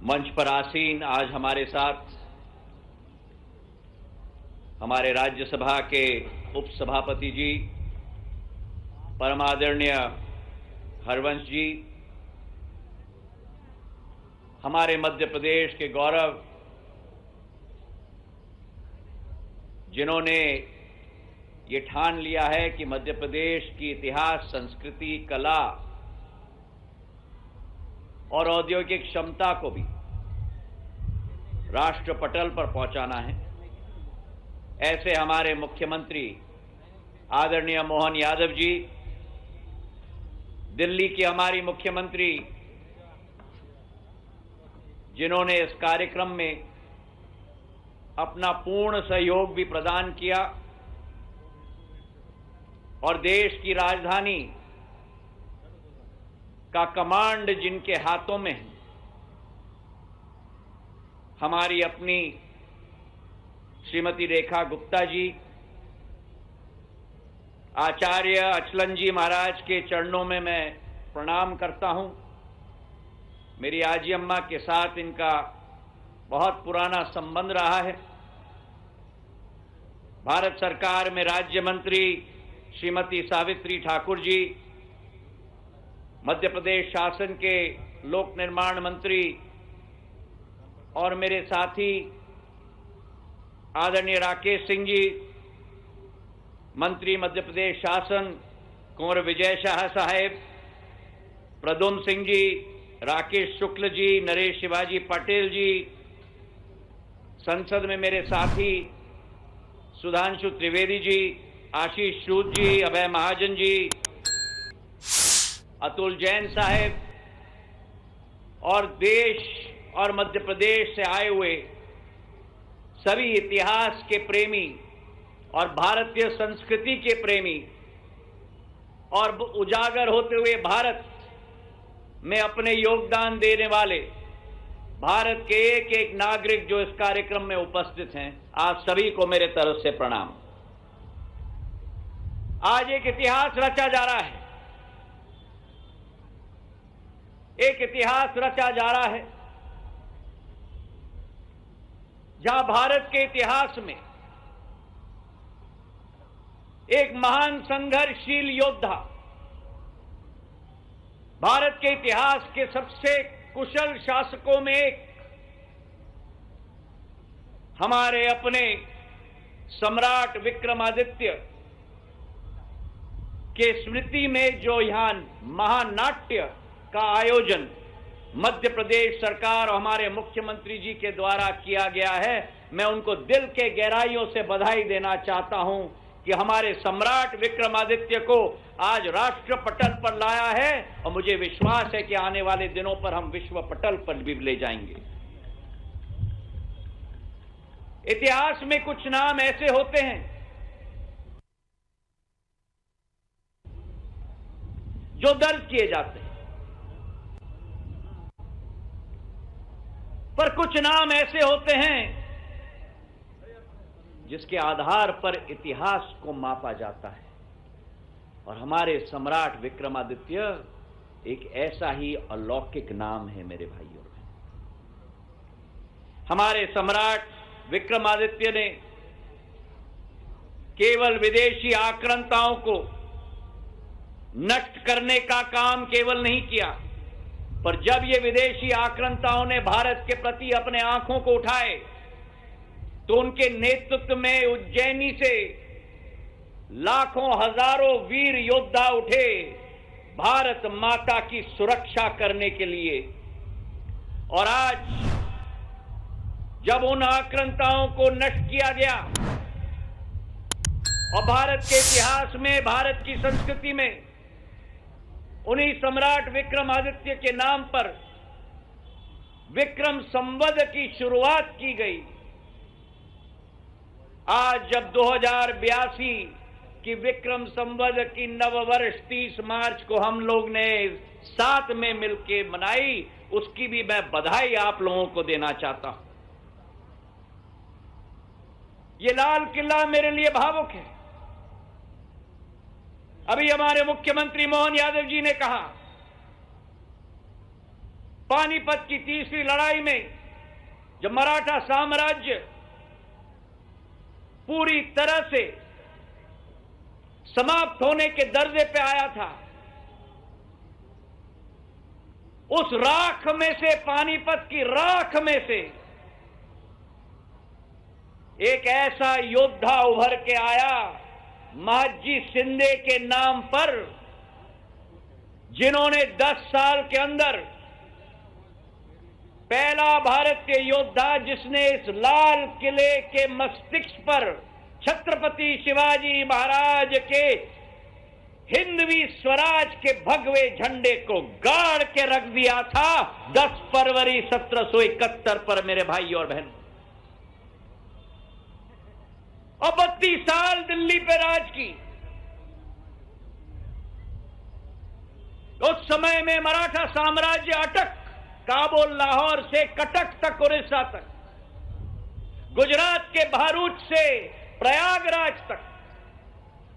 मंच पर आसीन आज हमारे साथ हमारे राज्यसभा के उपसभापति जी, परम आदरणीय हरवंश जी, हमारे मध्य प्रदेश के गौरव, जिन्होंने ये ठान लिया है कि मध्य प्रदेश की इतिहास, संस्कृति, कला और औद्योगिक क्षमता को भी राष्ट्र पटल पर पहुंचाना है। ऐसे हमारे मुख्यमंत्री आदरणीय मोहन यादव जी, दिल्ली की हमारी मुख्यमंत्री, जिन्होंने इस कार्यक्रम में अपना पूर्ण सहयोग भी प्रदान किया और देश की राजधानी का कमांड जिनके हाथों में है, हमारी अपनी श्रीमती रेखा गुप्ता जी, आचार्य अचलन जी महाराज के चरणों में मैं प्रणाम करता हूं। मेरी आजी अम्मा के साथ इनका बहुत पुराना संबंध रहा है। भारत सरकार में राज्य मंत्री श्रीमती सावित्री ठाकुर जी, मध्य प्रदेश शासन के लोक निर्माण मंत्री और मेरे साथी आदरणीय राकेश सिंह जी, मंत्री मध्य प्रदेश शासन कुंवर विजय शाह साहेब, प्रद्युम्न सिंह जी, राकेश शुक्ल जी, नरेश शिवाजी पटेल जी, संसद में मेरे साथी सुधांशु त्रिवेदी जी, आशीष सूद जी, अभय महाजन जी, अतुल जैन साहेब और देश और मध्य प्रदेश से आए हुए सभी इतिहास के प्रेमी और भारतीय संस्कृति के प्रेमी और उजागर होते हुए भारत में अपने योगदान देने वाले भारत के एक एक नागरिक जो इस कार्यक्रम में उपस्थित हैं, आप सभी को मेरे तरफ से प्रणाम। आज एक इतिहास रचा जा रहा है, एक इतिहास रचा जा रहा है जहां भारत के इतिहास में एक महान संघर्षशील योद्धा, भारत के इतिहास के सबसे कुशल शासकों में एक, हमारे अपने सम्राट विक्रमादित्य के स्मृति में जो यहां महानाट्य का आयोजन मध्य प्रदेश सरकार और हमारे मुख्यमंत्री जी के द्वारा किया गया है, मैं उनको दिल के गहराइयों से बधाई देना चाहता हूं कि हमारे सम्राट विक्रमादित्य को आज राष्ट्र पटल पर लाया है और मुझे विश्वास है कि आने वाले दिनों पर हम विश्व पटल पर भी ले जाएंगे। इतिहास में कुछ नाम ऐसे होते हैं जो दर्ज किए जाते हैं, पर कुछ नाम ऐसे होते हैं जिसके आधार पर इतिहास को मापा जाता है। और हमारे सम्राट विक्रमादित्य एक ऐसा ही अलौकिक नाम है मेरे भाइयों और बहनों। हमारे सम्राट विक्रमादित्य ने केवल विदेशी आक्रांताओं को नष्ट करने का काम केवल नहीं किया, पर जब ये विदेशी आक्रांताओं ने भारत के प्रति अपने आंखों को उठाए तो उनके नेतृत्व में उज्जैनी से लाखों हजारों वीर योद्धा उठे भारत माता की सुरक्षा करने के लिए। और आज जब उन आक्रांताओं को नष्ट किया गया और भारत के इतिहास में, भारत की संस्कृति में उन्हीं सम्राट विक्रमादित्य के नाम पर विक्रम संवत की शुरुआत की गई। आज जब 2082 की विक्रम संवत की नववर्ष 30 मार्च को हम लोग ने साथ में मिलकर मनाई, उसकी भी मैं बधाई आप लोगों को देना चाहता हूं। ये लाल किला मेरे लिए भावुक है। अभी हमारे मुख्यमंत्री मोहन यादव जी ने कहा पानीपत की तीसरी लड़ाई में जब मराठा साम्राज्य पूरी तरह से समाप्त होने के दर्जे पे आया था, उस राख में से, पानीपत की राख में से एक ऐसा योद्धा उभर के आया महादजी शिंदे के नाम पर, जिन्होंने 10 साल के अंदर पहला भारतीय योद्धा जिसने इस लाल किले के मस्तिष्क पर छत्रपति शिवाजी महाराज के हिंदवी स्वराज के भगवे झंडे को गाड़ के रख दिया था 10 फरवरी 1771 पर, मेरे भाई और बहन। और 32 साल दिल्ली पे राज की। उस समय में मराठा साम्राज्य अटक, काबुल, लाहौर से कटक तक, उड़ीसा तक, गुजरात के भरूच से प्रयागराज तक,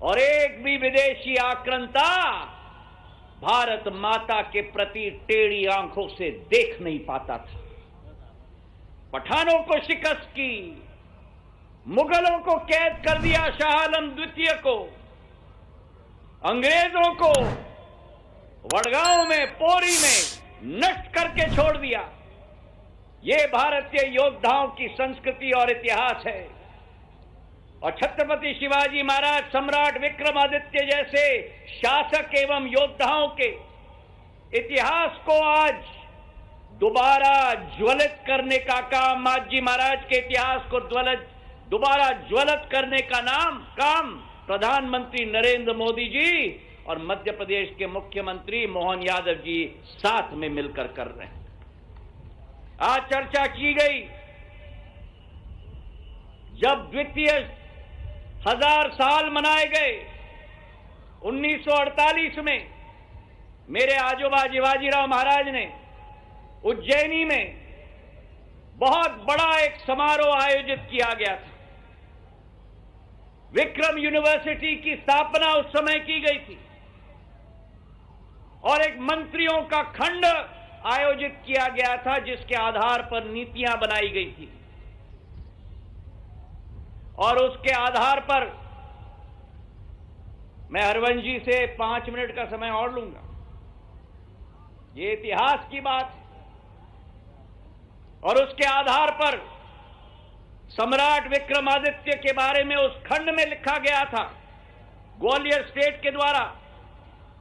और एक भी विदेशी आक्रांता भारत माता के प्रति टेढ़ी आंखों से देख नहीं पाता था। पठानों को शिकस्त की, मुगलों को कैद कर दिया, शाह आलम द्वितीय को, अंग्रेजों को वडगांव में, पोरी में नष्ट करके छोड़ दिया। यह भारतीय योद्धाओं की संस्कृति और इतिहास है। और छत्रपति शिवाजी महाराज, सम्राट विक्रमादित्य जैसे शासक एवं योद्धाओं के इतिहास को आज दोबारा ज्वलित करने का काम, महादजी महाराज के इतिहास को दोबारा ज्वलित करने का काम प्रधानमंत्री नरेंद्र मोदी जी और मध्य प्रदेश के मुख्यमंत्री मोहन यादव जी साथ में मिलकर कर रहे हैं। आज चर्चा की गई, जब द्वितीय 1000 साल मनाए गए 1948 में, मेरे आजोबा शिवाजीराव महाराज ने उज्जैनी में बहुत बड़ा एक समारोह आयोजित किया गया था। विक्रम यूनिवर्सिटी की स्थापना उस समय की गई थी और एक मंत्रियों का खंड आयोजित किया गया था जिसके आधार पर नीतियां बनाई गई थी। और उसके आधार पर मैं हरवंश जी से 5 मिनट का समय और लूंगा। ये इतिहास की बात है। और उसके आधार पर सम्राट विक्रमादित्य के बारे में उस खंड में लिखा गया था ग्वालियर स्टेट के द्वारा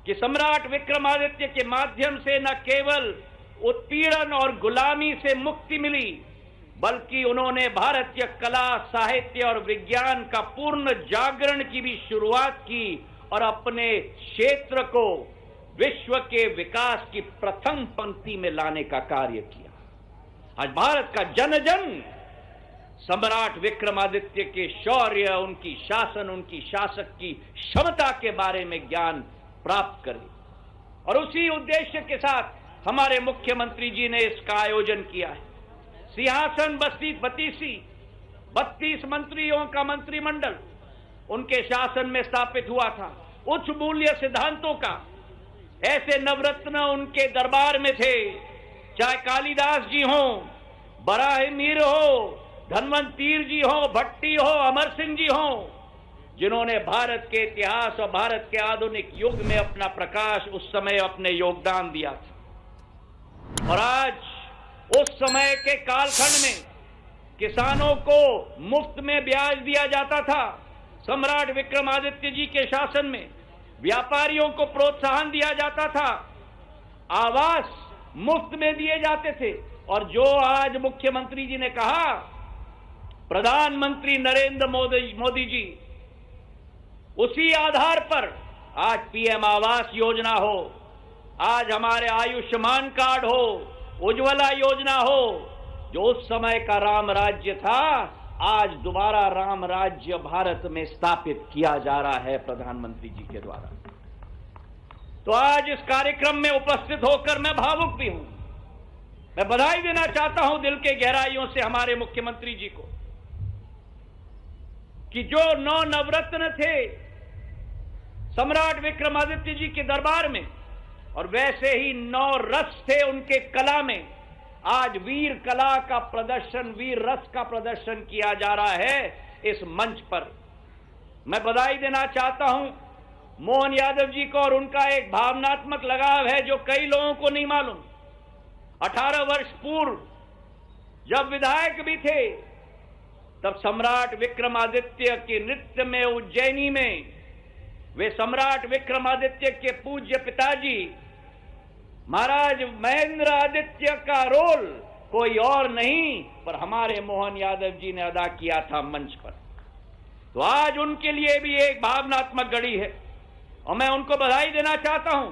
कि सम्राट विक्रमादित्य के माध्यम से न केवल उत्पीड़न और गुलामी से मुक्ति मिली, बल्कि उन्होंने भारतीय कला, साहित्य और विज्ञान का पूर्ण जागरण की भी शुरुआत की और अपने क्षेत्र को विश्व के विकास की प्रथम पंक्ति में लाने का कार्य किया। आज भारत का जन जन सम्राट विक्रमादित्य के शौर्य, उनकी शासन, उनकी शासक की क्षमता के बारे में ज्ञान प्राप्त करे। और उसी उद्देश्य के साथ हमारे मुख्यमंत्री जी ने इसका आयोजन किया है। सिंहासन बत्तीसी 32 मंत्रियों का मंत्रिमंडल उनके शासन में स्थापित हुआ था। उच्च मूल्य सिद्धांतों का ऐसे नवरत्न उनके दरबार में थे, चाहे कालिदास जी हो, बराह मीर हो, धनवंतीर जी हो, भट्टी हो, अमर सिंह जी हो, जिन्होंने भारत के इतिहास और भारत के आधुनिक युग में अपना प्रकाश उस समय अपने योगदान दिया था। और आज उस समय के कालखंड में किसानों को मुफ्त में ब्याज दिया जाता था। सम्राट विक्रमादित्य जी के शासन में व्यापारियों को प्रोत्साहन दिया जाता था, आवास मुफ्त में दिए जाते थे। और जो आज मुख्यमंत्री जी ने कहा, प्रधानमंत्री नरेंद्र मोदी जी, उसी आधार पर आज पीएम आवास योजना हो, आज हमारे आयुष्मान कार्ड हो, उज्ज्वला योजना हो, जो उस समय का राम राज्य था, आज दोबारा राम राज्य भारत में स्थापित किया जा रहा है प्रधानमंत्री जी के द्वारा। तो आज इस कार्यक्रम में उपस्थित होकर मैं भावुक भी हूं। मैं बधाई देना चाहता हूं दिल के गहराइयों से हमारे मुख्यमंत्री जी को कि जो 9 नवरत्न थे सम्राट विक्रमादित्य जी के दरबार में, और वैसे ही 9 रस थे उनके कला में। आज वीर कला का प्रदर्शन, वीर रस का प्रदर्शन किया जा रहा है इस मंच पर। मैं बधाई देना चाहता हूं मोहन यादव जी को, और उनका एक भावनात्मक लगाव है जो कई लोगों को नहीं मालूम। 18 वर्ष पूर्व जब विधायक भी थे, तब सम्राट विक्रमादित्य के नृत्य में उज्जैनी में वे सम्राट विक्रमादित्य के पूज्य पिताजी महाराज महेंद्र आदित्य का रोल कोई और नहीं पर हमारे मोहन यादव जी ने अदा किया था मंच पर। तो आज उनके लिए भी एक भावनात्मक घड़ी है और मैं उनको बधाई देना चाहता हूं,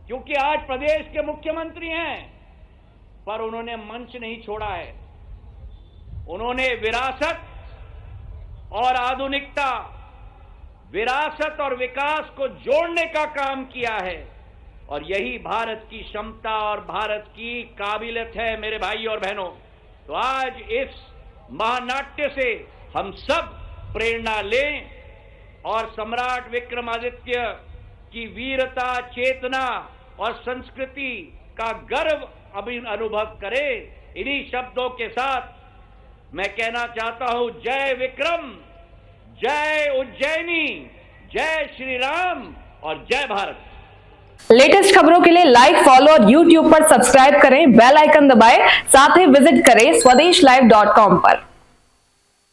क्योंकि आज प्रदेश के मुख्यमंत्री हैं पर उन्होंने मंच नहीं छोड़ा है। उन्होंने विरासत और आधुनिकता, विरासत और विकास को जोड़ने का काम किया है और यही भारत की क्षमता और भारत की काबिलियत है मेरे भाई और बहनों। तो आज इस महानाट्य से हम सब प्रेरणा लें और सम्राट विक्रमादित्य की वीरता, चेतना और संस्कृति का गर्व अनुभव करें। इन्हीं शब्दों के साथ मैं कहना चाहता हूं, जय विक्रम, जय उज्जैनी, जय श्री राम और जय भारत। लेटेस्ट खबरों के लिए लाइक, फॉलो और YouTube पर सब्सक्राइब करें, बेल आइकन दबाएं, साथ ही विजिट करें swedishlive.com पर।